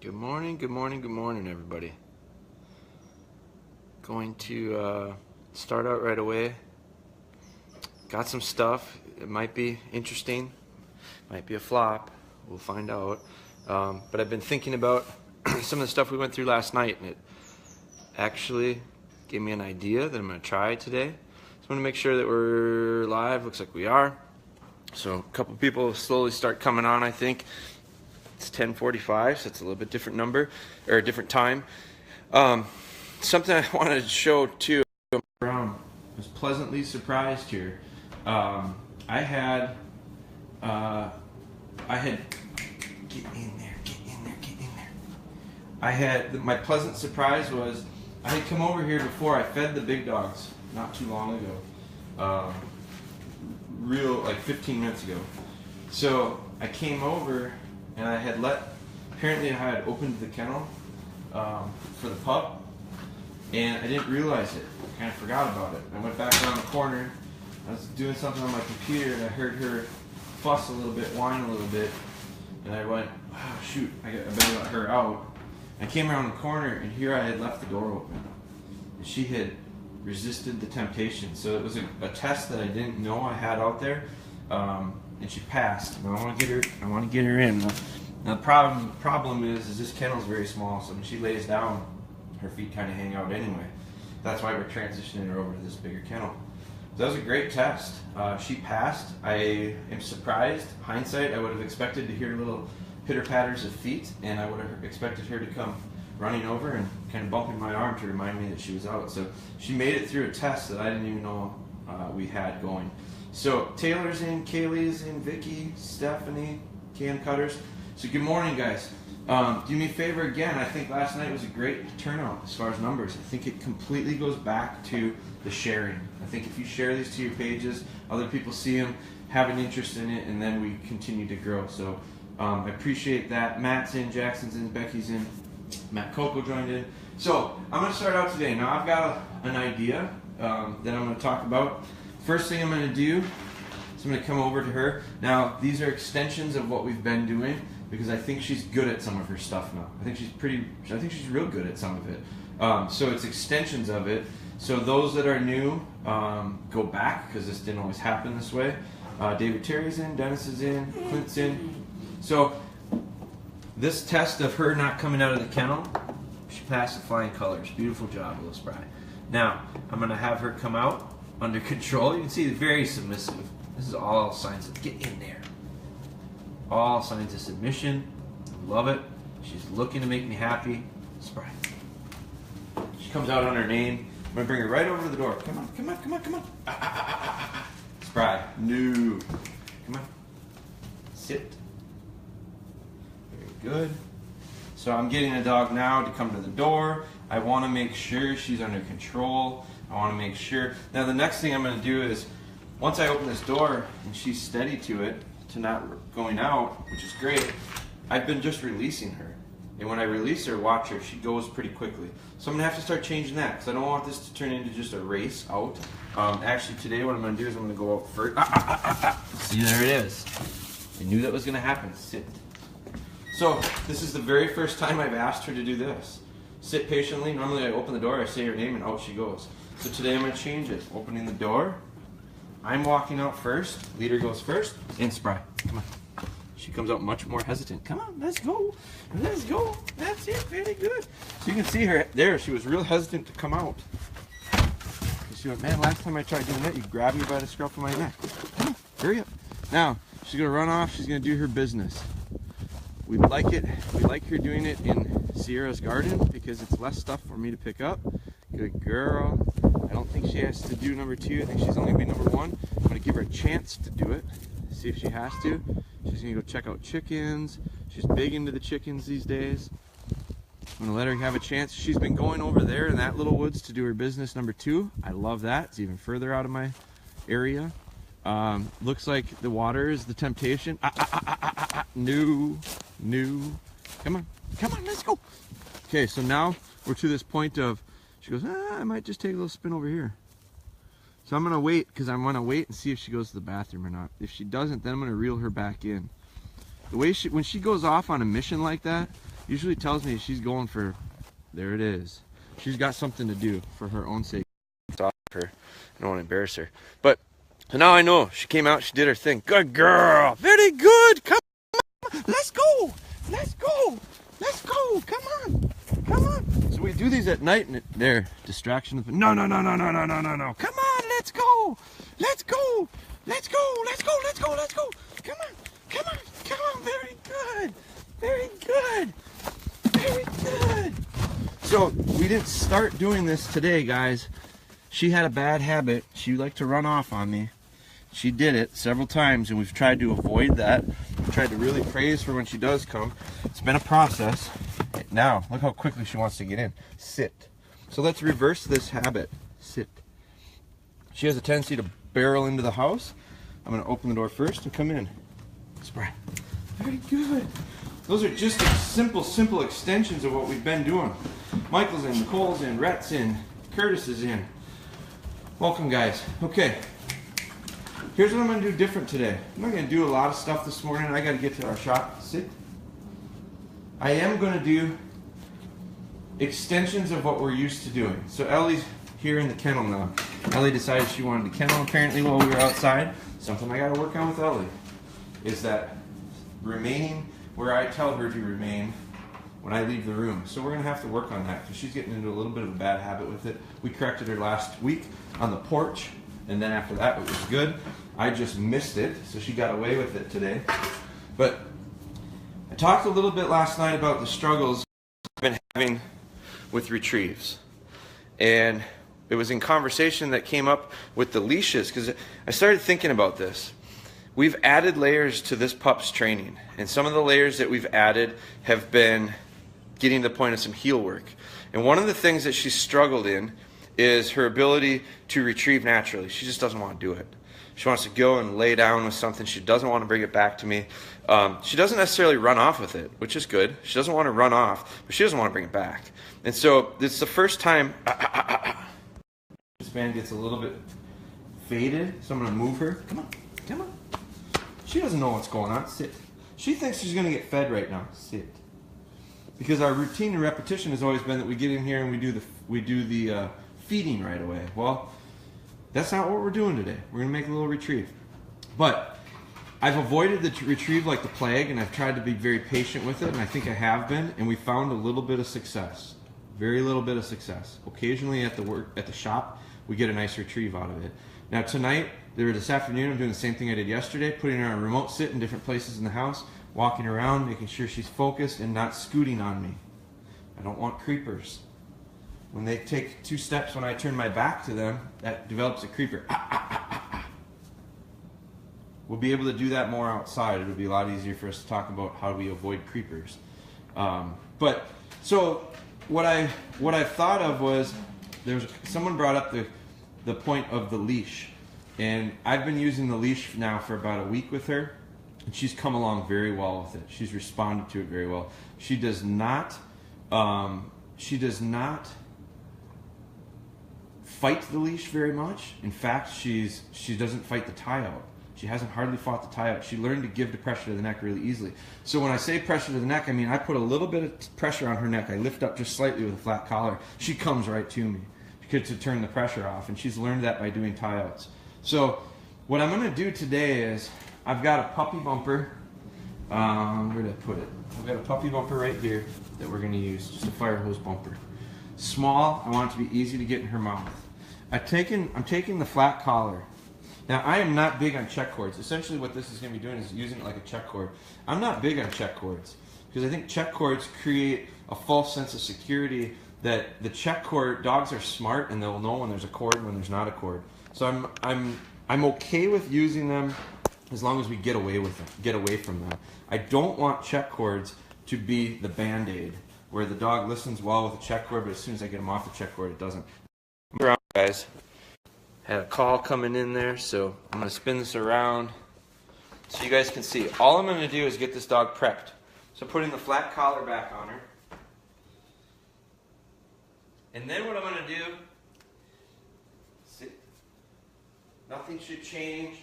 Good morning, good morning, good morning, everybody. Going to start out right away. Got some stuff. It might be interesting, might be a flop. We'll find out. But I've been thinking about some of the stuff we went through last night, and it actually gave me an idea that I'm going to try today. So I'm going to make sure that we're live. Looks like we are. So a couple people slowly start coming on, I think. It's 10:45, so it's a little bit different number, or a different time. Something I wanted to show too. Brown was pleasantly surprised here. I had get in there. I had my pleasant surprise was I had come over here before. I fed the big dogs not too long ago, like 15 minutes ago. So I came over. And I had apparently I had opened the kennel for the pup, and I didn't realize it. I kind of forgot about it. I went back around the corner. I was doing something on my computer, and I heard her fuss a little bit, whine a little bit, and I went, oh, shoot, I better let her out. I came around the corner, and here I had left the door open. And she had resisted the temptation. So it was a test that I didn't know I had out there. And she passed. Now I want to get her in. Now the problem is this kennel's very small, so when she lays down, her feet kind of hang out anyway. That's why we're transitioning her over to this bigger kennel. So that was a great test. She passed. I am surprised. Hindsight, I would have expected to hear little pitter-patters of feet, and I would have expected her to come running over and kind of bumping my arm to remind me that she was out. So she made it through a test that I didn't even know we had going. So Taylor's in, Kaylee's in, Vicky, Stephanie, Cam Cutters. So good morning, guys. Do me a favor again. I think last night was a great turnout as far as numbers. I think it completely goes back to the sharing. I think if you share these to your pages, other people see them, have an interest in it, and then we continue to grow. So I appreciate that. Matt's in, Jackson's in, Becky's in, Matt Coco joined in. So I'm going to start out today. Now I've got an idea that I'm going to talk about. First thing I'm going to do is I'm going to come over to her. Now, these are extensions of what we've been doing because I think she's good at some of her stuff now. I think she's real good at some of it. So it's extensions of it. So those that are new, go back because this didn't always happen this way. David Terry's in, Dennis is in, Clint's in. So this test of her not coming out of the kennel, she passed the flying colors. Beautiful job, little Spry. Now, I'm going to have her come out under control. You can see very submissive. This is all signs of get in there. All signs of submission. Love it. She's looking to make me happy. Spry. She comes out on her name. I'm gonna bring her right over to the door. Come on. Spry. No. Come on. Sit. Very good. So I'm getting a dog now to come to the door. I want to make sure she's under control. I want to make sure. Now the next thing I'm going to do is, once I open this door and she's steady to it, to not going out, which is great, I've been just releasing her. And when I release her, watch her, she goes pretty quickly. So I'm going to have to start changing that because I don't want this to turn into just a race out. Actually today what I'm going to do is I'm going to go out first. See, there it is. I knew that was going to happen. Sit. So this is the very first time I've asked her to do this. Sit patiently. Normally I open the door, I say her name, and out she goes. So today I'm going to change it. Opening the door. I'm walking out first. Leader goes first. And Spry. Come on. She comes out much more hesitant. Come on, let's go. Let's go. That's it. Very good. So you can see her there. She was real hesitant to come out. She went, man, last time I tried doing that, you grabbed me by the scruff of my neck. Come on, hurry up. Now, she's going to run off. She's going to do her business. We like it. We like her doing it in Sierra's garden because it's less stuff for me to pick up. Good girl. I don't think she has to do number 2. I think she's only going to be number 1. I'm going to give her a chance to do it. See if she has to. She's going to go check out chickens. She's big into the chickens these days. I'm going to let her have a chance. She's been going over there in that little woods to do her business number 2. I love that. It's even further out of my area. Looks like the water is the temptation. No. Come on, let's go. Okay, so now we're to this point of, she goes, I might just take a little spin over here. So I'm going to wait, because I want to wait and see if she goes to the bathroom or not. If she doesn't, then I'm going to reel her back in. The way when she goes off on a mission like that, usually tells me she's going for, there it is. She's got something to do for her own sake. Stop her. I don't want to embarrass her. But so now I know. She came out, she did her thing. Good girl. Very good. Come on. Let's go. Let's go. Let's go. Come on. Come on. So we do these at night and they're distractions. No, no, no, no, no, no, no, no, no. Come on, let's go. Let's go. Let's go. Let's go. Let's go. Let's go. Come on. Come on. Come on. Very good. Very good. Very good. So we didn't start doing this today, guys. She had a bad habit. She liked to run off on me. She did it several times, and we've tried to avoid that. We've tried to really praise her when she does come. It's been a process. Now, look how quickly she wants to get in. Sit. So let's reverse this habit. Sit. She has a tendency to barrel into the house. I'm going to open the door first and come in. Spry. Very good. Those are just simple extensions of what we've been doing. Michael's in, Nicole's in, Rhett's in, Curtis is in. Welcome, guys. Okay. Here's what I'm going to do different today. I'm not going to do a lot of stuff this morning. I got to get to our shop. Sit. I am going to do extensions of what we're used to doing. So Ellie's here in the kennel now. Ellie decided she wanted to kennel apparently while we were outside. Something I got to work on with Ellie is that remaining where I tell her to remain when I leave the room. So we're going to have to work on that because she's getting into a little bit of a bad habit with it. We corrected her last week on the porch, and then after that it was good. I just missed it, so she got away with it today. But I talked a little bit last night about the struggles I've been having with retrieves. And it was in conversation that came up with the leashes, because I started thinking about this. We've added layers to this pup's training, and some of the layers that we've added have been getting to the point of some heel work. And one of the things that she's struggled in is her ability to retrieve naturally. She just doesn't want to do it. She wants to go and lay down with something. She doesn't want to bring it back to me. She doesn't necessarily run off with it, which is good. She doesn't want to run off, but she doesn't want to bring it back. And so it's the first time this band gets a little bit faded, so I'm going to move her. Come on, come on. She doesn't know what's going on. Sit. She thinks she's going to get fed right now. Sit. Because our routine and repetition has always been that we get in here and we do the feeding right away. Well, that's not what we're doing today. We're going to make a little retrieve. But I've avoided the retrieve like the plague, and I've tried to be very patient with it, and I think I have been, and we found a little bit of success. Very little bit of success. Occasionally at the shop, we get a nice retrieve out of it. Now tonight, this afternoon, I'm doing the same thing I did yesterday, putting her on a remote sit in different places in the house, walking around, making sure she's focused and not scooting on me. I don't want creepers. When they take 2 steps when I turn my back to them, that develops a creeper. We'll be able to do that more outside. It'll be a lot easier for us to talk about how we avoid creepers. But so what I thought of was someone brought up the point of the leash, and I've been using the leash now for about a week with her, and she's come along very well with it. She's responded to it very well. She does not fight the leash very much. In fact, she doesn't fight the tie out. She hasn't hardly fought the tie out. She learned to give the pressure to the neck really easily. So when I say pressure to the neck, I mean I put a little bit of pressure on her neck. I lift up just slightly with a flat collar. She comes right to me to turn the pressure off, and she's learned that by doing tie outs. So what I'm going to do today is I've got a puppy bumper. Where did I put it? I've got a puppy bumper right here that we're going to use, just a fire hose bumper. Small. I want it to be easy to get in her mouth. I'm taking the flat collar. Now, I am not big on check cords. Essentially what this is going to be doing is using it like a check cord. I'm not big on check cords because I think check cords create a false sense of security that the check cord, dogs are smart and they'll know when there's a cord and when there's not a cord. So I'm okay with using them as long as we get away from them. I don't want check cords to be the Band-Aid where the dog listens well with a check cord, but as soon as I get him off the check cord, it doesn't. Around, guys. Had a call coming in there, so I'm going to spin this around so you guys can see. All I'm going to do is get this dog prepped. So putting the flat collar back on her. And then what I'm going to do, sit. Nothing should change.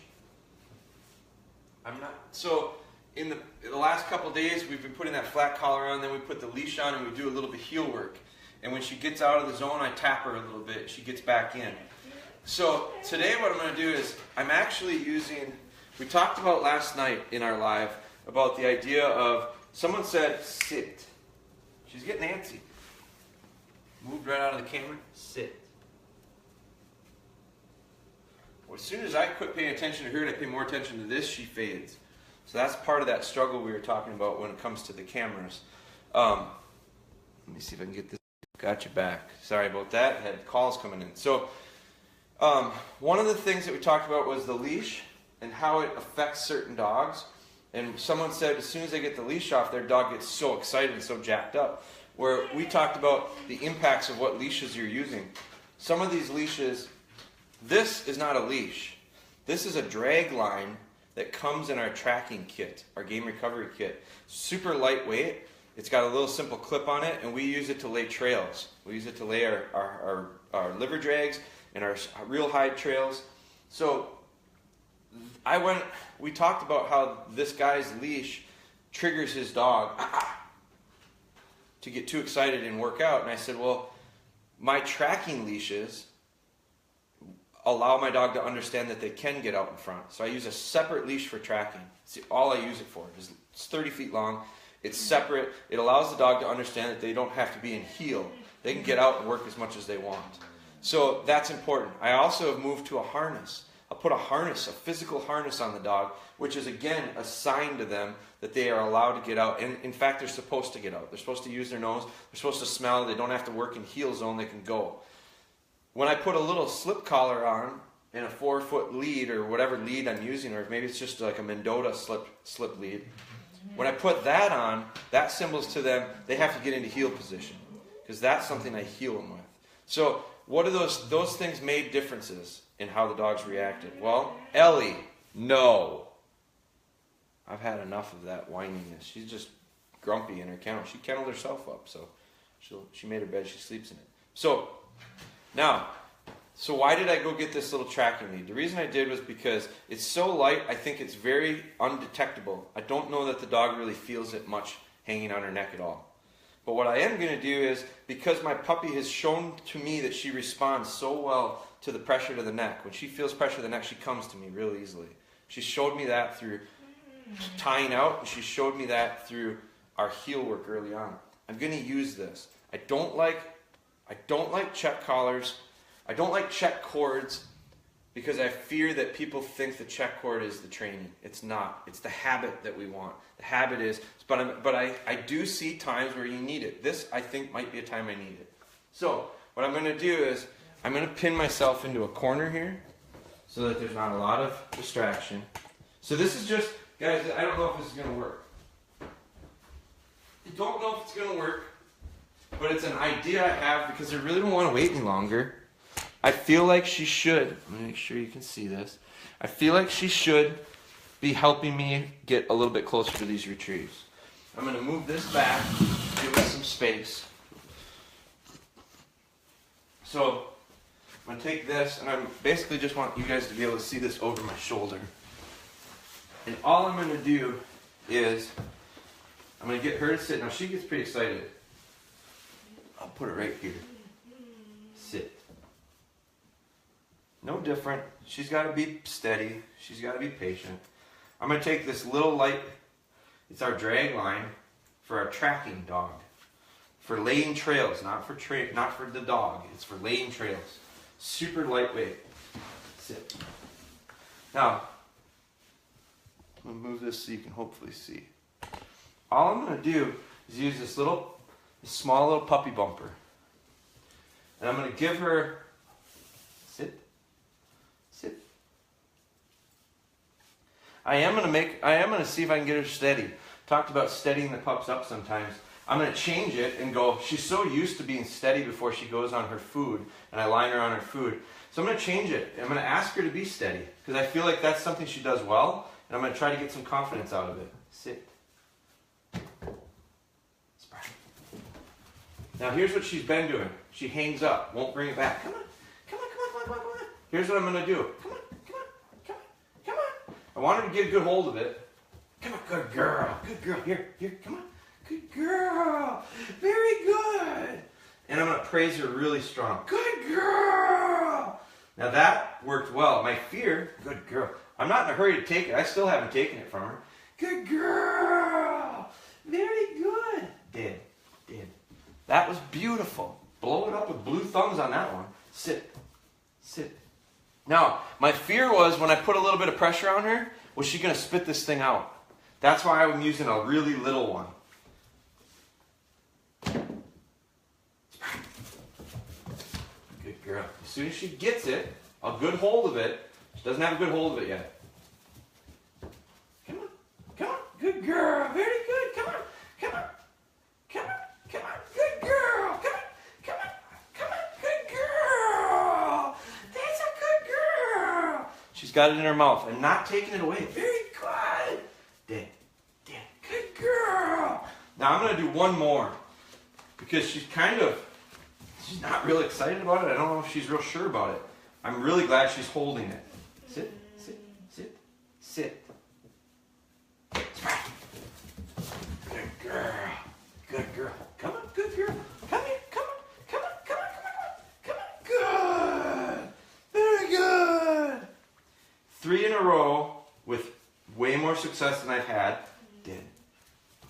So in the last couple days, we've been putting that flat collar on, then we put the leash on and we do a little bit of heel work. And when she gets out of the zone, I tap her a little bit. She gets back in. So today what I'm going to do is I'm actually using, we talked about last night in our live about the idea of, someone said, sit. She's getting antsy. Moved right out of the camera. Sit. Well, as soon as I quit paying attention to her and I pay more attention to this, she fades. So that's part of that struggle we were talking about when it comes to the cameras. Let me see if I can get this. Got you back. Sorry about that. Had calls coming in. So one of the things that we talked about was the leash and how it affects certain dogs. And someone said as soon as they get the leash off, their dog gets so excited and so jacked up. Where we talked about the impacts of what leashes you're using. Some of these leashes, this is not a leash. This is a drag line that comes in our tracking kit, our game recovery kit. Super lightweight. It's got a little simple clip on it, and we use it to lay trails. We use it to lay our liver drags and our real hide trails. So we talked about how this guy's leash triggers his dog to get too excited and work out. And I said, well, my tracking leashes allow my dog to understand that they can get out in front. So I use a separate leash for tracking. See, all I use it for. It's 30 feet long. It's separate. It allows the dog to understand that they don't have to be in heel. They can get out and work as much as they want. So that's important. I also have moved to a harness. I'll put a harness, a physical harness on the dog, which is again a sign to them that they are allowed to get out. And in fact, they're supposed to get out. They're supposed to use their nose. They're supposed to smell. They don't have to work in heel zone. They can go. When I put a little slip collar on and a 4-foot lead or whatever lead I'm using, or maybe it's just like a Mendota slip lead, when I put that on, that symbols to them they have to get into heel position because that's something I heel them with. So what are those things made differences in how the dogs reacted? Well, Ellie, no. I've had enough of that whininess. She's just grumpy in her kennel. She kenneled herself up, so she made her bed. She sleeps in it. So why did I go get this little tracking lead? The reason I did was because it's so light, I think it's very undetectable. I don't know that the dog really feels it much hanging on her neck at all. But what I am going to do is, because my puppy has shown to me that she responds so well to the pressure to the neck. When she feels pressure to the neck, she comes to me real easily. She showed me that through tying out, and she showed me that through our heel work early on. I'm going to use this. I don't like check collars. I don't like check cords because I fear that people think the check cord is the training. It's not. It's the habit that we want. The habit is, but I do see times where you need it. This, I think, might be a time I need it. So what I'm going to do is I'm going to pin myself into a corner here so that there's not a lot of distraction. So this is just, guys, I don't know if this is going to work. I don't know if it's going to work, but it's an idea I have because I really don't want to wait any longer. I feel like she should, let me make sure you can see this. I feel like she should be helping me get a little bit closer to these retrieves. I'm going to move this back, give it some space. So I'm going to take this, and I basically just want you guys to be able to see this over my shoulder. And all I'm going to do is, I'm going to get her to sit. Now she gets pretty excited. I'll put it right here. Sit. No different. She's got to be steady. She's got to be patient. I'm going to take this little light, it's our drag line for our tracking dog. For laying trails, not for the dog. It's for laying trails. Super lightweight. Sit. Now, I'm going to move this so you can hopefully see. All I'm going to do is use this small little puppy bumper. And I'm going to give her, sit. I am going to see if I can get her steady. Talked about steadying the pups up sometimes. I'm going to change it and go, she's so used to being steady before she goes on her food, and I line her on her food. So I'm going to change it. I'm going to ask her to be steady, because I feel like that's something she does well, and I'm going to try to get some confidence out of it. Sit. Spry. Now here's what she's been doing. She hangs up, won't bring it back. Come on. Here's what I'm going to do. Come on. I want her to get a good hold of it. Come on, good girl. Good girl. Here, come on. Good girl. Very good. And I'm going to praise her really strong. Good girl. Now that worked well. My fear, good girl. I'm not in a hurry to take it. I still haven't taken it from her. Good girl. Very good. Did. That was beautiful. Blow it up with blue thumbs on that one. Sit. Now, my fear was when I put a little bit of pressure on her, was she going to spit this thing out? That's why I'm using a really little one. Good girl. As soon as she gets it, a good hold of it, she doesn't have a good hold of it yet. Come on. Good girl. Very good. Come on. Good girl. Come on. Good girl. That's a good girl. She's got it in her mouth. I'm not taking it away. Very good. Did. Good girl. Now I'm going to do one more because she's not really excited about it. I don't know if she's real sure about it. I'm really glad she's holding it. Sit. Good girl. Come on, good girl. Come here. Come on. Good. Very good. 3 in a row with way more success than I've had. Did.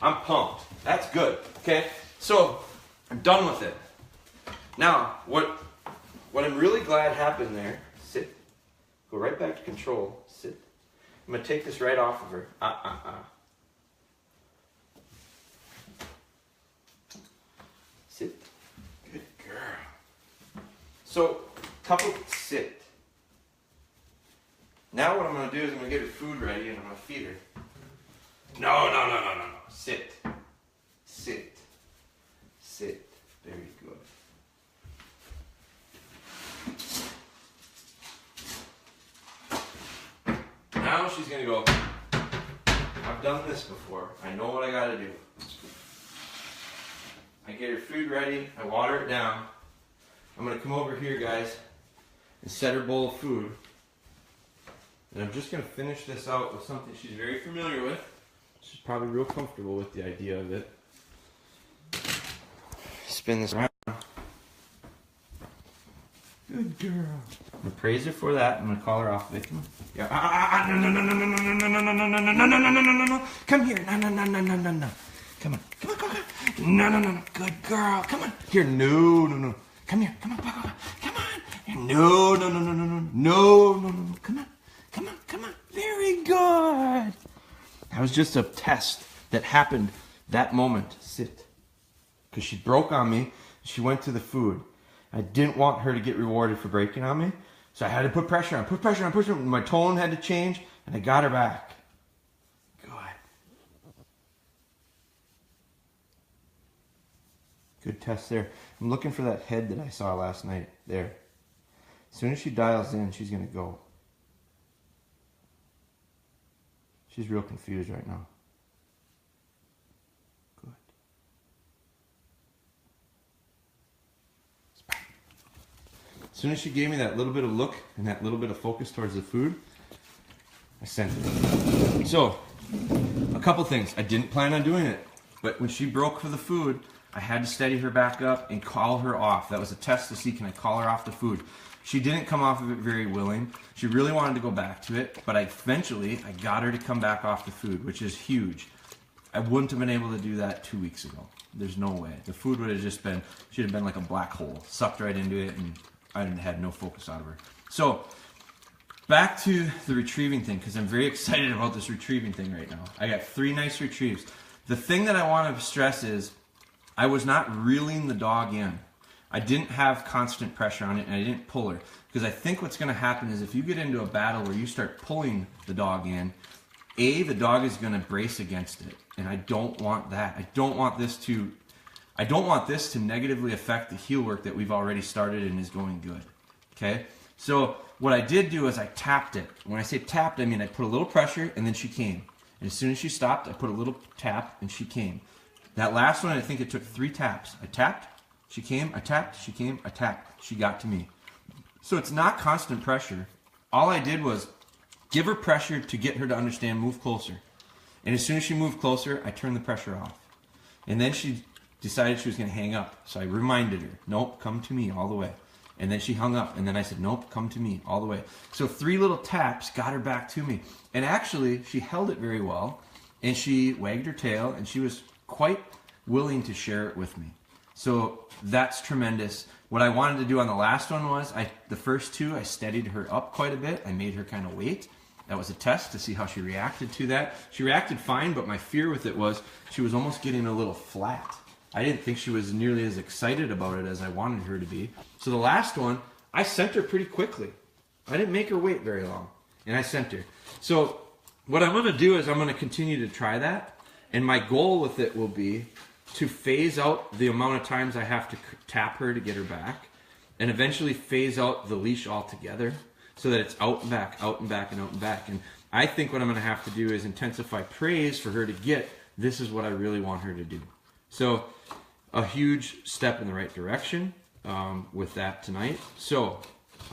I'm pumped. That's good. Okay, so I'm done with it. Now, what I'm really glad happened there, sit, go right back to control, sit. I'm going to take this right off of her. Sit. Good girl. So, sit. Now what I'm going to do is I'm going to get her food ready and I'm going to feed her. No. Sit. Very good. Now she's going to go, I've done this before. I know what I got to do. I get her food ready. I water it down. I'm going to come over here, guys, and set her bowl of food. And I'm just going to finish this out with something she's very familiar with. She's probably real comfortable with the idea of it. Spin this around. Good girl. I'm going to praise her for that. I'm going to call her off of it. Come on. Yeah. No. Come here. No. Come on. No. Good girl. Come on. Here. No. Come here. Come on. Come on. No. Come on. Very good. That was just a test that happened that moment. Sit. Because she broke on me. She went to the food. I didn't want her to get rewarded for breaking on me. So I had to put pressure on. My tone had to change. And I got her back. Good. Good test there. I'm looking for that head that I saw last night. There. As soon as she dials in, she's going to go. She's real confused right now. Good. As soon as she gave me that little bit of look and that little bit of focus towards the food, I sent it. So, a couple things. I didn't plan on doing it, but when she broke for the food, I had to steady her back up and call her off. That was a test to see, can I call her off the food? She didn't come off of it very willing. She really wanted to go back to it, but eventually I got her to come back off the food, which is huge. I wouldn't have been able to do that 2 weeks ago. There's no way. The food would have just been, she'd have been like a black hole, sucked right into it, and I had no focus out of her. So, back to the retrieving thing, because I'm very excited about this retrieving thing right now. I got 3 nice retrieves. The thing that I want to stress is, I was not reeling the dog in. I didn't have constant pressure on it, and I didn't pull her. Because I think what's going to happen is if you get into a battle where you start pulling the dog in, the dog is going to brace against it. And I don't want that. I don't want this to negatively affect the heel work that we've already started and is going good. Okay? So what I did do is I tapped it. When I say tapped, I mean I put a little pressure and then she came. And as soon as she stopped, I put a little tap and she came. That last one, I think it took 3 taps. I tapped, she came, I tapped, she came, I tapped. She got to me. So it's not constant pressure. All I did was give her pressure to get her to understand, move closer. And as soon as she moved closer, I turned the pressure off. And then she decided she was going to hang up. So I reminded her, nope, come to me all the way. And then she hung up. And then I said, nope, come to me all the way. So 3 little taps got her back to me. And actually, she held it very well. And she wagged her tail. And she was quite willing to share it with me. So that's tremendous. What I wanted to do on the last one was, the first 2, I steadied her up quite a bit. I made her kind of wait. That was a test to see how she reacted to that. She reacted fine, but my fear with it was she was almost getting a little flat. I didn't think she was nearly as excited about it as I wanted her to be. So the last one, I sent her pretty quickly. I didn't make her wait very long, and I sent her. So what I'm going to do is I'm going to continue to try that, and my goal with it will be to phase out the amount of times I have to tap her to get her back, and eventually phase out the leash altogether so that it's out and back, out and back, and out and back. And I think what I'm going to have to do is intensify praise for her to get, this is what I really want her to do. So a huge step in the right direction with that tonight. So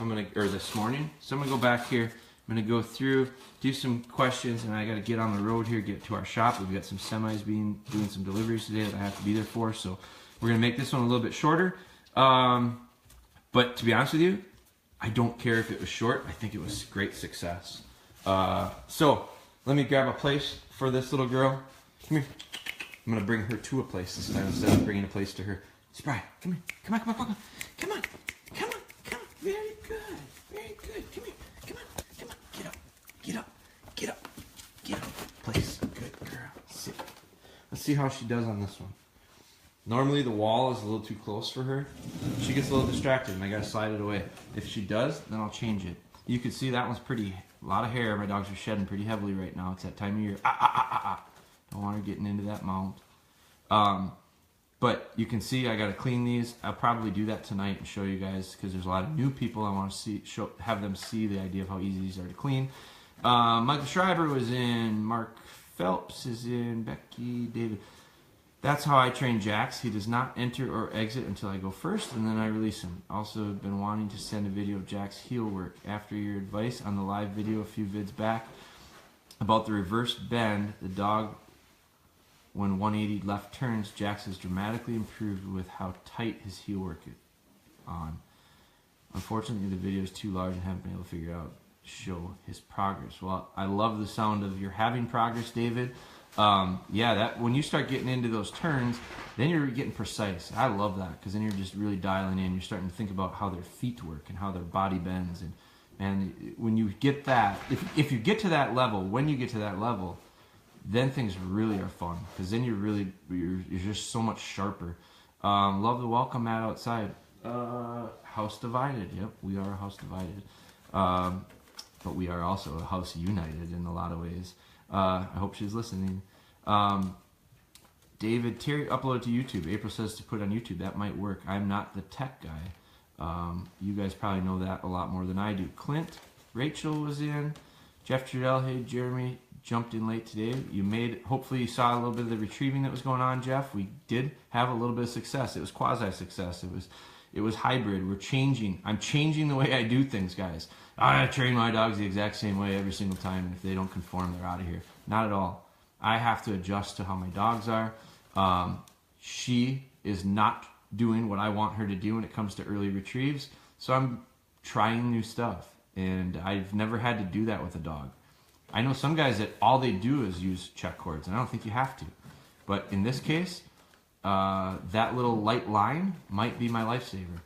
I'm going to, or this morning. So I'm going to go back here. I'm going to go through, do some questions, and I got to get on the road here, get to our shop. We've got some semis doing some deliveries today that I have to be there for. So we're going to make this one a little bit shorter. But to be honest with you, I don't care if it was short. I think it was great success. So let me grab a place for this little girl. Come here. I'm going to bring her to a place this time instead of bringing a place to her. Spry, come here. Come on, come on, come on. Come on, come on, come on. Very good. Very good. Come here. Come on, come on. Get up. Get up. Get up. Get up. Place. Good girl. Sit. Let's see how she does on this one. Normally the wall is a little too close for her. She gets a little distracted and I gotta slide it away. If she does, then I'll change it. You can see that one's pretty, a lot of hair. My dogs are shedding pretty heavily right now. It's that time of year. Don't want her getting into that mount. But you can see I gotta clean these. I'll probably do that tonight and show you guys because there's a lot of new people. I want to have them see the idea of how easy these are to clean. Michael Schreiber was in. Mark Phelps is in. Becky, David. That's how I train Jax. He does not enter or exit until I go first, and then I release him. Also been wanting to send a video of Jax heel work. After your advice on the live video a few vids back about the reverse bend, the dog when 180 left turns, Jax has dramatically improved with how tight his heel work is on. Unfortunately, the video is too large and haven't been able to figure out show his progress. Well, I love the sound of you're having progress, David. Yeah, that when you start getting into those turns, then you're getting precise. I love that because then you're just really dialing in. You're starting to think about how their feet work and how their body bends. And when you get that, if you get to that level, when you get to that level, then things really are fun because then you're just so much sharper. Love the welcome mat outside. House divided. Yep, we are a house divided. But we are also a house united in a lot of ways. I hope she's listening. David, Terry uploaded to YouTube. April says to put on YouTube. That might work. I'm not the tech guy. You guys probably know that a lot more than I do. Clint, Rachel was in. Jeff Trudell, hey, Jeremy, jumped in late today. Hopefully you saw a little bit of the retrieving that was going on, Jeff. We did have a little bit of success. It was quasi-success. It was hybrid. We're changing. I'm changing the way I do things, guys. I train my dogs the exact same way every single time, and if they don't conform, they're out of here. Not at all. I have to adjust to how my dogs are. She is not doing what I want her to do when it comes to early retrieves, so I'm trying new stuff, and I've never had to do that with a dog. I know some guys that all they do is use check cords, and I don't think you have to. But in this case, that little light line might be my lifesaver.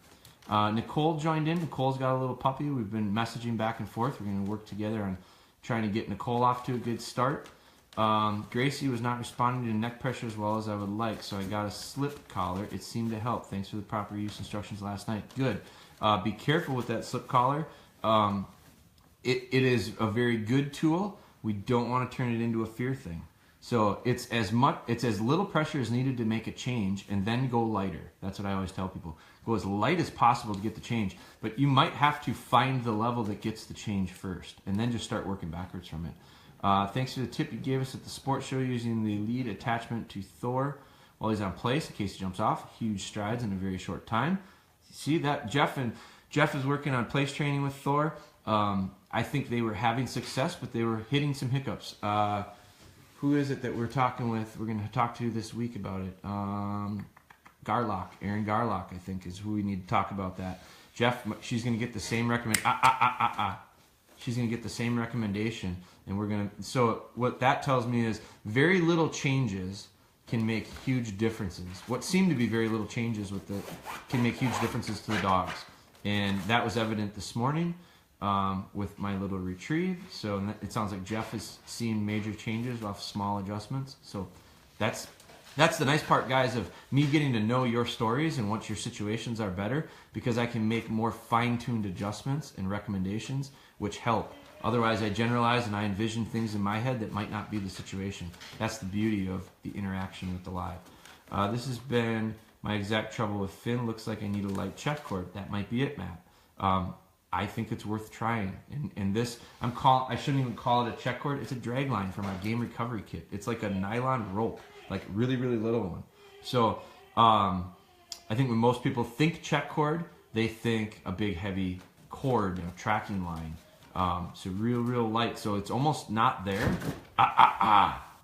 Nicole joined in. Nicole's got a little puppy. We've been messaging back and forth. We're going to work together on trying to get Nicole off to a good start. Gracie was not responding to neck pressure as well as I would like, so I got a slip collar. It seemed to help. Thanks for the proper use instructions last night. Good. Be careful with that slip collar. It is a very good tool. We don't want to turn it into a fear thing. So it's as little pressure as needed to make a change, and then go lighter. That's what I always tell people. Go as light as possible to get the change, but you might have to find the level that gets the change first, and then just start working backwards from it. Thanks for the tip you gave us at the sports show using the lead attachment to Thor while he's on place in case he jumps off. Huge strides in a very short time. See that Jeff is working on place training with Thor. I think they were having success, but they were hitting some hiccups. Who is it that we're talking with? We're going to talk to this week about it. Garlock, Aaron Garlock, I think, is who we need to talk about that. Jeff, she's going to get the same She's going to get the same recommendation, and we're going to. So what that tells me is very little changes can make huge differences. What seem to be very little changes can make huge differences to the dogs, and that was evident this morning with my little retrieve. So it sounds like Jeff is seeing major changes off small adjustments. So that's the nice part, guys, of me getting to know your stories and what your situations are better, because I can make more fine-tuned adjustments and recommendations, which help. Otherwise, I generalize and I envision things in my head that might not be the situation. That's the beauty of the interaction with the live. This has been my exact trouble with Finn. Looks like I need a light check cord. That might be it, Matt. I think it's worth trying. And this, I shouldn't even call it a check cord. It's a drag line for my game recovery kit. It's like a nylon rope, like really, really little one. So I think when most people think check cord, they think a big heavy cord, tracking line. So real light. So it's almost not there.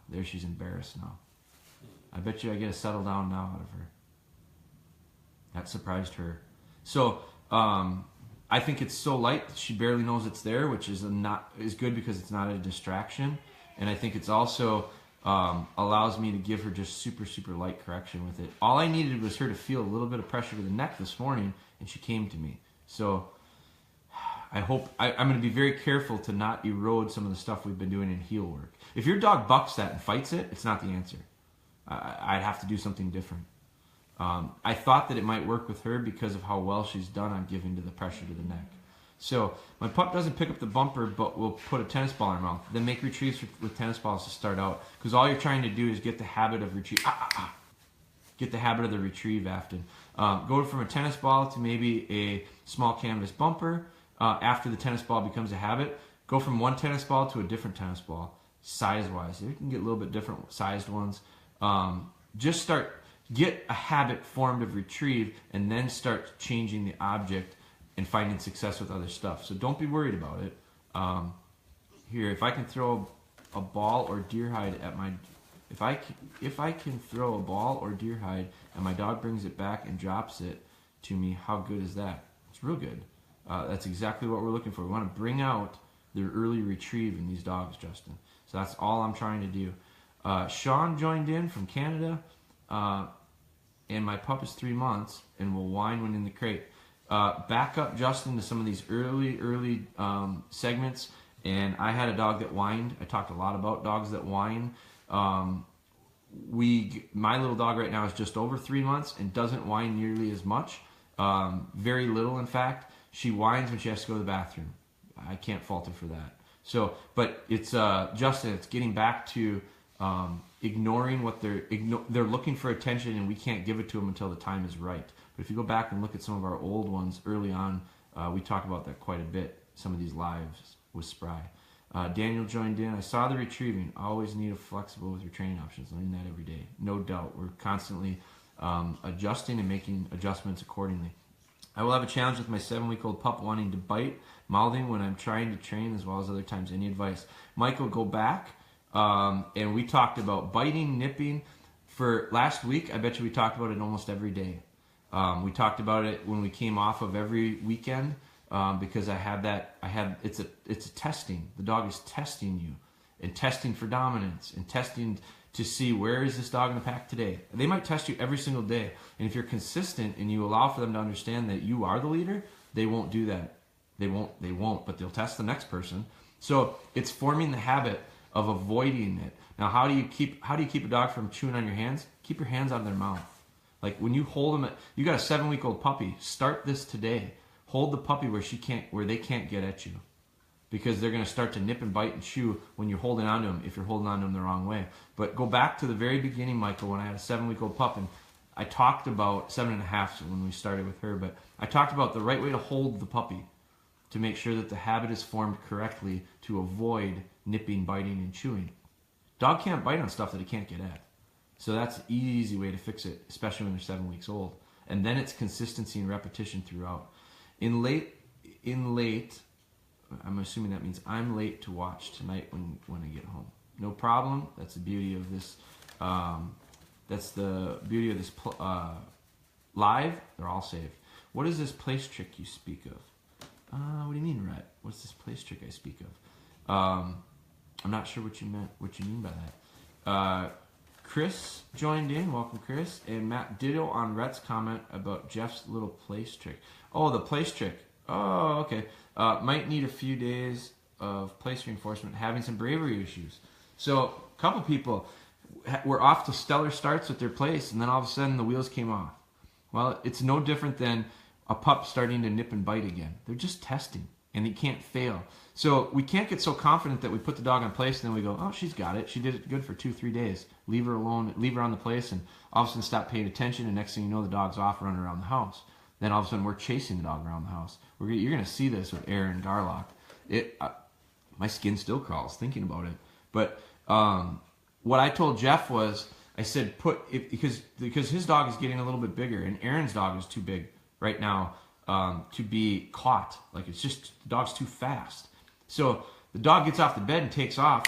There, she's embarrassed now. I bet you I get a settle down now out of her. That surprised her. So I think it's so light that she barely knows it's there, which is good because it's not a distraction. And I think it's also allows me to give her just super light correction with it. All I needed was her to feel a little bit of pressure to the neck this morning, and she came to me. So I hope I'm going to be very careful to not erode some of the stuff we've been doing in heel work. If your dog bucks that and fights it, it's not the answer. I'd have to do something different. I thought that it might work with her because of how well she's done on giving to the pressure to the neck. So my pup doesn't pick up the bumper, but will put a tennis ball in her mouth. Then make retrieves with tennis balls to start out, because all you're trying to do is get the habit of retrieve. Get the habit of the retrieve after. Go from a tennis ball to maybe a small canvas bumper. After the tennis ball becomes a habit, go from one tennis ball to a different tennis ball, size-wise. You can get a little bit different sized ones. Just get a habit formed of retrieve, and then start changing the object and finding success with other stuff. So don't be worried about it. Here, if I can throw a ball or deer hide at my, if I can throw a ball or deer hide and my dog brings it back and drops it to me, how good is that? It's real good. That's exactly what we're looking for. We want to bring out their early retrieve in these dogs, Justin. So that's all I'm trying to do. Sean joined in from Canada, and my pup is 3 months and will whine when in the crate. Back up, Justin, to some of these early segments, and I had a dog that whined. I talked a lot about dogs that whine. My little dog right now is just over 3 months and doesn't whine nearly as much. Very little, in fact. She whines when she has to go to the bathroom. I can't fault her for that. So, but it's Justin. It's getting back to ignoring what they're looking for attention, and we can't give it to them until the time is right. But if you go back and look at some of our old ones early on, we talk about that quite a bit. Some of these lives with Spry. Daniel joined in. I saw the retrieving. Always need a flexible with your training options. Learning that every day. No doubt. We're constantly adjusting and making adjustments accordingly. I will have a challenge with my 7-week-old pup wanting to bite, mouthing when I'm trying to train, as well as other times. Any advice? Michael, go back. And we talked about biting, nipping. For last week, I bet you we talked about it almost every day. We talked about it when we came off of every weekend, because it's a testing. The dog is testing you and testing for dominance and testing to see where is this dog in the pack today. They might test you every single day. And if you're consistent and you allow for them to understand that you are the leader, they won't do that. They won't, but they'll test the next person. So it's forming the habit of avoiding it. Now, how do you keep a dog from chewing on your hands? Keep your hands out of their mouth. Like when you hold them, you got a 7-week-old puppy. Start this today. Hold the puppy where they can't get at you, because they're going to start to nip and bite and chew when you're holding on to them. If you're holding on to them the wrong way, but go back to the very beginning, Michael, when I had a 7-week-old pup, and I talked about 7.5 when we started with her, but I talked about the right way to hold the puppy to make sure that the habit is formed correctly to avoid nipping, biting, and chewing. Dog can't bite on stuff that it can't get at. So that's an easy way to fix it, especially when they're 7 weeks old. And then it's consistency and repetition throughout. In late, I'm assuming that means I'm late to watch tonight when I get home. no problem. That's the beauty of this. That's the beauty of this live. They're all safe. What is this place trick you speak of? What do you mean, Rhett? What's this place trick I speak of? I'm not sure what you mean by that. Chris joined in. Welcome, Chris. And Matt, ditto on Rhett's comment about Jeff's little place trick. Oh, the place trick. Oh, okay. Might need a few days of place reinforcement, having some bravery issues. So a couple people were off to stellar starts with their place, and then all of a sudden the wheels came off. Well, it's no different than a pup starting to nip and bite again. They're just testing, and you can't fail. So we can't get so confident that we put the dog on place and then we go, oh, she's got it. She did it good for 2-3 days. Leave her alone, leave her on the place, and all of a sudden stop paying attention, and next thing you know, the dog's off running around the house. Then all of a sudden we're chasing the dog around the house. You're going to see this with Aaron Garlock. My skin still crawls thinking about it. But what I told Jeff was, I said, because his dog is getting a little bit bigger, and Aaron's dog is too big right now to be caught. Like, it's just, the dog's too fast. So the dog gets off the bed and takes off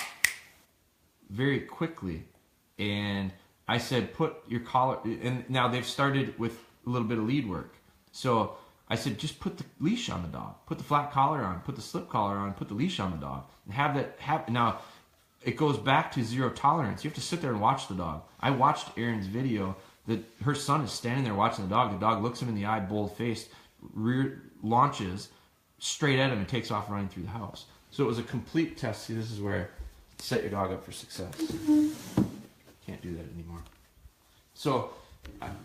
very quickly. And I said, put your collar, and now they've started with a little bit of lead work. So I said, just put the leash on the dog, put the flat collar on, put the slip collar on, put the leash on the dog, and now it goes back to zero tolerance. You have to sit there and watch the dog. I watched Erin's video that her son is standing there watching the dog. The dog looks him in the eye, bold-faced, rear launches straight at him and takes off running through the house. So it was a complete test. See, this is where set your dog up for success. Can't do that anymore. So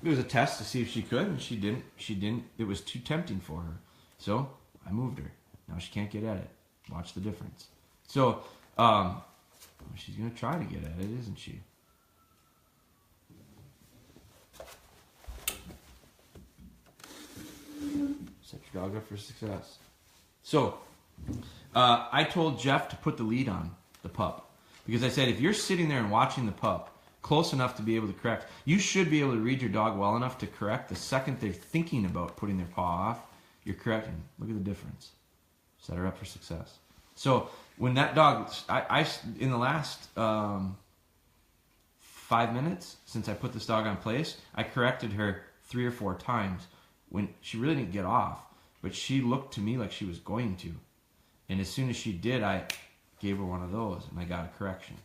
it was a test to see if she could, and she didn't. It was too tempting for her. So I moved her. Now she can't get at it. Watch the difference. So she's going to try to get at it, isn't she? Set your dog up for success. So I told Jeff to put the lead on the pup, because I said, if you're sitting there and watching the pup close enough to be able to correct, you should be able to read your dog well enough to correct. The second they're thinking about putting their paw off, you're correcting. Look at the difference. Set her up for success. So when that dog, I in the last 5 minutes since I put this dog on place, I corrected her 3 or 4 times when she really didn't get off, but she looked to me like she was going to. And as soon as she did, I gave her one of those and I got a correction.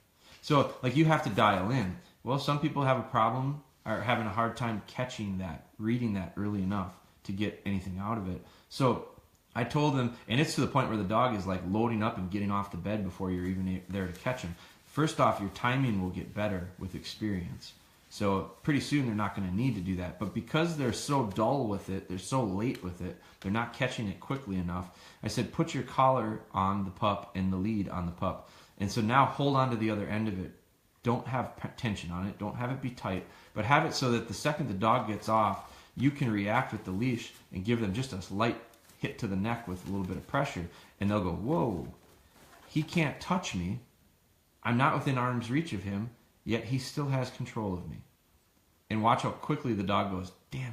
So, like, you have to dial in. Well, some people have a problem or having a hard time catching that, reading that early enough to get anything out of it. So I told them, and it's to the point where the dog is like loading up and getting off the bed before you're even there to catch him. First off, your timing will get better with experience. So pretty soon they're not going to need to do that. But because they're so dull with it, they're so late with it, they're not catching it quickly enough. I said, put your collar on the pup and the lead on the pup. And so now hold on to the other end of it. Don't have tension on it. Don't have it be tight. But have it so that the second the dog gets off, you can react with the leash and give them just a light hit to the neck with a little bit of pressure. And they'll go, whoa, he can't touch me. I'm not within arm's reach of him, yet he still has control of me. And watch how quickly the dog goes, damn it.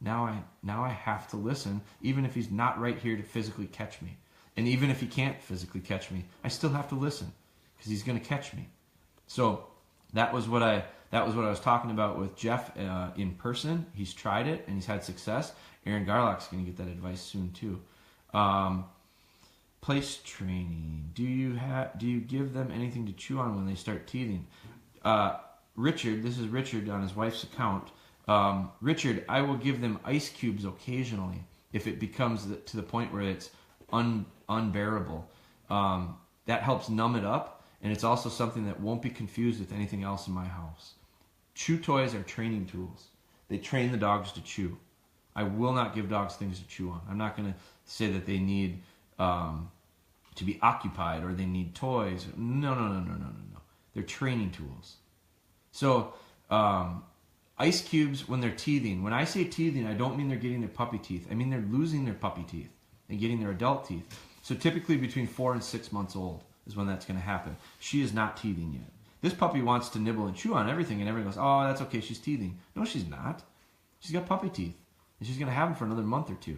Now I have to listen, even if he's not right here to physically catch me. And even if he can't physically catch me, I still have to listen because he's going to catch me. So that was what I was talking about with Jeff in person. He's tried it and he's had success. Aaron Garlock's going to get that advice soon too. Place training. Do you give them anything to chew on when they start teething? Richard, this is Richard on his wife's account. Richard, I will give them ice cubes occasionally if it becomes to the point where it's unbearable. That helps numb it up, and it's also something that won't be confused with anything else in my house. Chew toys are training tools. They train the dogs to chew. I will not give dogs things to chew on. I'm not going to say that they need to be occupied or they need toys. No. They're training tools. So ice cubes when they're teething. When I say teething, I don't mean they're getting their puppy teeth. I mean they're losing their puppy teeth and getting their adult teeth. So typically between 4 and 6 months old is when that's going to happen. She is not teething yet. This puppy wants to nibble and chew on everything, and everyone goes, oh, that's okay, she's teething. No, she's not. She's got puppy teeth, and she's going to have them for another month or 2.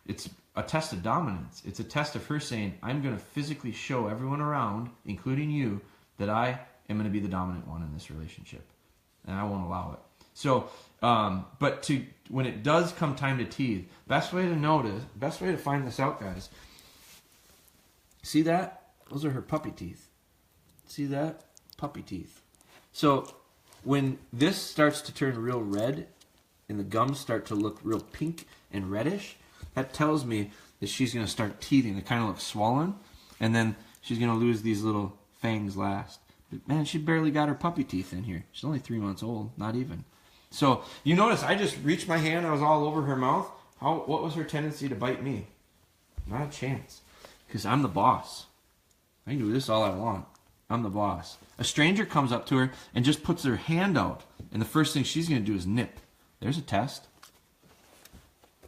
It's a test of dominance. It's a test of her saying, I'm going to physically show everyone around, including you, that I am going to be the dominant one in this relationship, and I won't allow it. So, but when it does come time to teeth, best way to find this out, guys. See that? Those are her puppy teeth. See that? Puppy teeth. So when this starts to turn real red and the gums start to look real pink and reddish, that tells me that she's going to start teething. They kind of look swollen, and then she's going to lose these little fangs last. But man, she barely got her puppy teeth in here. She's only 3 months old, not even. So you notice I just reached my hand, I was all over her mouth. What was her tendency to bite me? Not a chance. Because I'm the boss. I can do this all I want. I'm the boss. A stranger comes up to her and just puts their hand out, and the first thing she's going to do is nip. There's a test.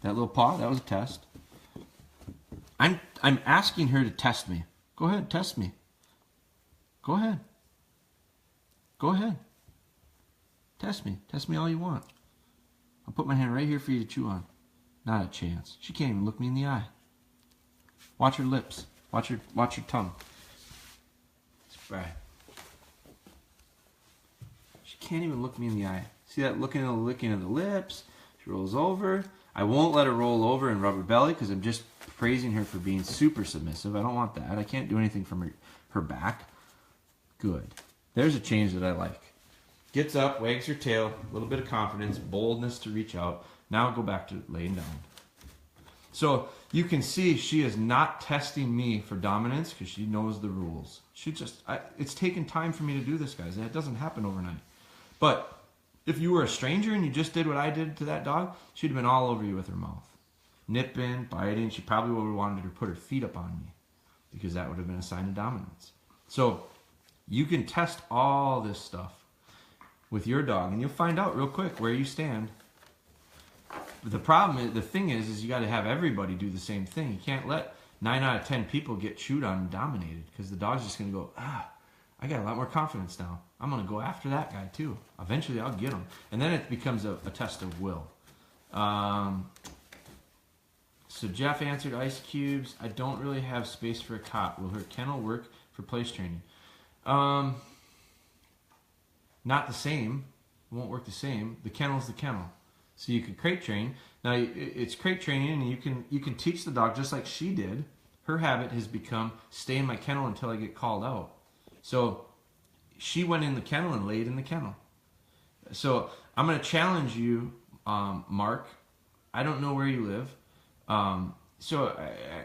That little paw, that was a test. I'm asking her to test me. Go ahead, test me. Go ahead. Go ahead. Test me. Test me all you want. I'll put my hand right here for you to chew on. Not a chance. She can't even look me in the eye. Watch her lips. Watch your tongue. Spry. She can't even look me in the eye. See that licking of the lips? She rolls over. I won't let her roll over and rub her belly because I'm just praising her for being super submissive. I don't want that. I can't do anything from her back. Good. There's a change that I like. Gets up, wags her tail, a little bit of confidence, boldness to reach out. Now go back to laying down. So you can see she is not testing me for dominance because she knows the rules. It's taken time for me to do this, guys. It doesn't happen overnight. But if you were a stranger and you just did what I did to that dog, she'd have been all over you with her mouth. Nipping, biting. She probably would have wanted to put her feet up on me because that would have been a sign of dominance. So you can test all this stuff with your dog, and you'll find out real quick where you stand. But the thing is you got to have everybody do the same thing. You can't let 9 out of 10 people get chewed on and dominated because the dog's just going to go, I got a lot more confidence now. I'm going to go after that guy too. Eventually I'll get him. And then it becomes a test of will. So Jeff answered ice cubes. I don't really have space for a cot. Will her kennel work for place training? Not the same. It won't work the same. The kennel's the kennel. So you can crate train. Now it's crate training, and you can teach the dog just like she did. Her habit has become stay in my kennel until I get called out. So she went in the kennel and laid in the kennel. So I'm going to challenge you, Mark. I don't know where you live. So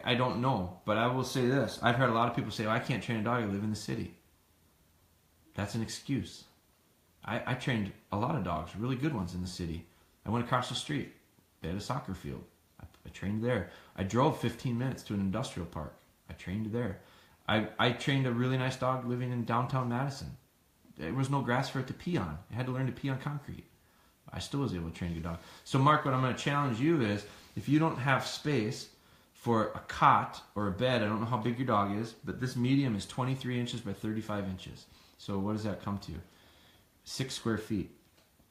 I don't know, but I will say this. I've heard a lot of people say, I can't train a dog. I live in the city. That's an excuse. I trained a lot of dogs, really good ones in the city. I went across the street. They had a soccer field. I trained there. I drove 15 minutes to an industrial park. I trained there. I trained a really nice dog living in downtown Madison. There was no grass for it to pee on. It had to learn to pee on concrete. I still was able to train a good dog. So Mark, what I'm going to challenge you is, if you don't have space for a cot or a bed, I don't know how big your dog is, but this medium is 23 inches by 35 inches. So what does that come to? 6 square feet.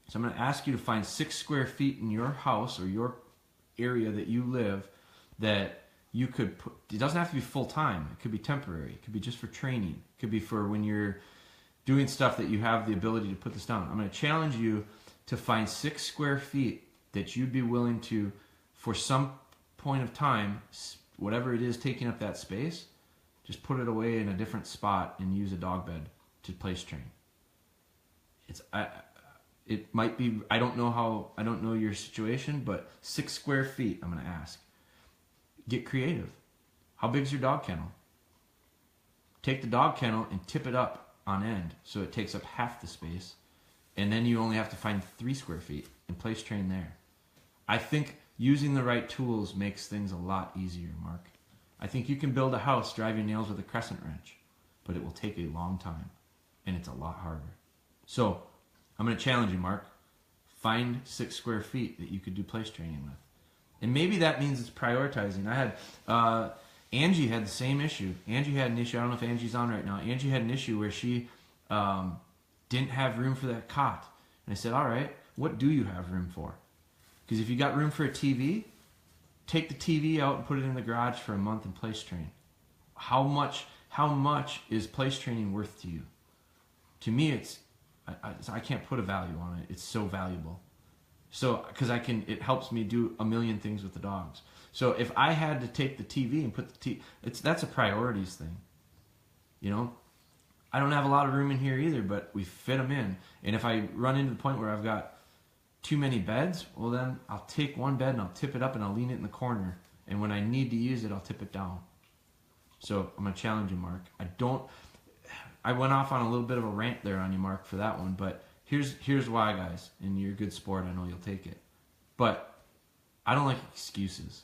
So I'm going to ask you to find 6 square feet in your house or your area that you live that you could put. It doesn't have to be full time. It could be temporary. It could be just for training. It could be for when you're doing stuff that you have the ability to put this down. I'm going to challenge you to find 6 square feet that you'd be willing to, for some point of time, whatever it is taking up that space, just put it away in a different spot and use a dog bed to place train. It might be, I don't know your situation, but 6 square feet, I'm going to ask. Get creative. How big is your dog kennel? Take the dog kennel and tip it up on end so it takes up half the space, and then you only have to find 3 square feet and place train there. I think using the right tools makes things a lot easier, Mark. I think you can build a house driving nails with a crescent wrench, but it will take a long time, and it's a lot harder. So I'm going to challenge you, Mark. Find 6 square feet that you could do place training with. And maybe that means it's prioritizing. I had, Angie had the same issue. Angie had an issue. I don't know if Angie's on right now. Angie had an issue where she didn't have room for that cot. And I said, all right, what do you have room for? Because if you got room for a TV, take the TV out and put it in the garage for a month and place train. How much is place training worth to you? to me, I can't put a value on it. It's so valuable. So, because it helps me do a million things with the dogs. So if I had to take the TV and put the that's a priorities thing. You know, I don't have a lot of room in here either, but we fit them in. And if I run into the point where I've got too many beds, well then I'll take one bed and I'll tip it up and I'll lean it in the corner. And when I need to use it, I'll tip it down. So I'm gonna challenge you, Mark. I went off on a little bit of a rant there on you, Mark, for that one, but here's why, guys. And you're a good sport, I know you'll take it. But I don't like excuses.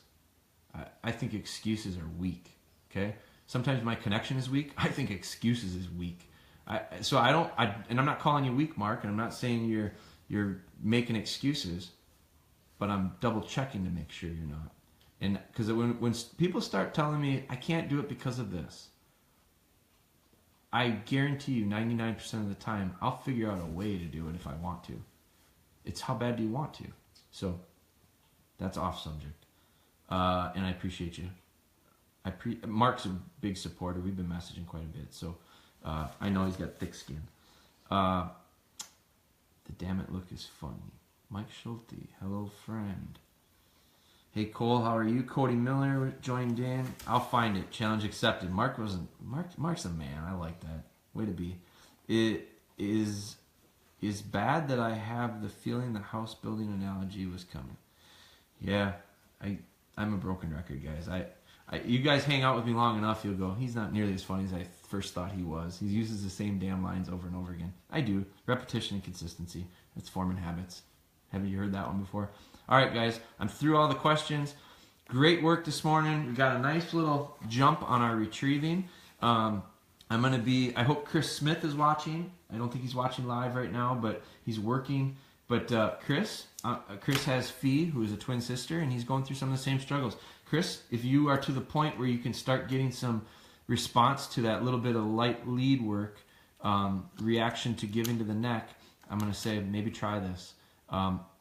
I think excuses are weak. Okay? Sometimes my connection is weak. I think excuses is weak. And I'm not calling you weak, Mark, and I'm not saying you're making excuses, but I'm double checking to make sure you're not. And because when people start telling me I can't do it because of this, I guarantee you 99% of the time I'll figure out a way to do it if I want to. It's how bad do you want to? So that's off subject. And I appreciate you. Mark's a big supporter. We've been messaging quite a bit, so I know he's got thick skin. The damn it look is funny. Mike Schulte, hello friend. Hey Cole, how are you? Cody Miller joined in. I'll find it. Challenge accepted. Mark's a man. I like that. Way to be. It is bad that I have the feeling the house building analogy was coming. Yeah, I'm a broken record, guys. You guys hang out with me long enough, you'll go, he's not nearly as funny as I first thought he was. He uses the same damn lines over and over again. I do. Repetition and consistency. That's forming habits. Haven't you heard that one before? All right, guys. I'm through all the questions. Great work this morning. We got a nice little jump on our retrieving. I hope Chris Smith is watching. I don't think he's watching live right now, but he's working. But Chris has Fee, who is a twin sister, and he's going through some of the same struggles. Chris, if you are to the point where you can start getting some response to that little bit of light lead work, reaction to giving to the neck, I'm going to say maybe try this.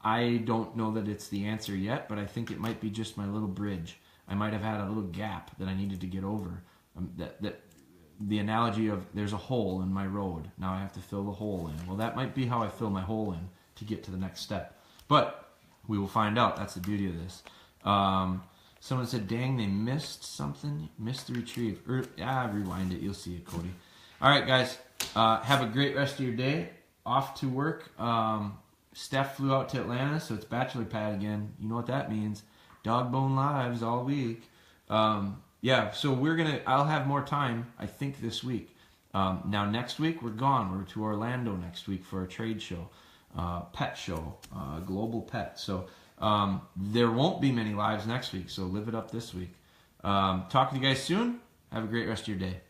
I don't know that it's the answer yet, but I think it might be just my little bridge. I might have had a little gap that I needed to get over. The analogy of there's a hole in my road. Now I have to fill the hole in. Well, that might be how I fill my hole in to get to the next step. But we will find out. That's the beauty of this. Someone said, dang, they missed something. Missed the retrieve. Rewind it. You'll see it, Cody. All right, guys. Have a great rest of your day. Off to work. Steph flew out to Atlanta, so it's bachelor pad again. You know what that means. DogBone lives all week. Yeah, so I'll have more time, I think, this week. Now, next week, we're gone. We're to Orlando next week for a trade show, pet show, Global Pet. So there won't be many lives next week, so live it up this week. Talk to you guys soon. Have a great rest of your day.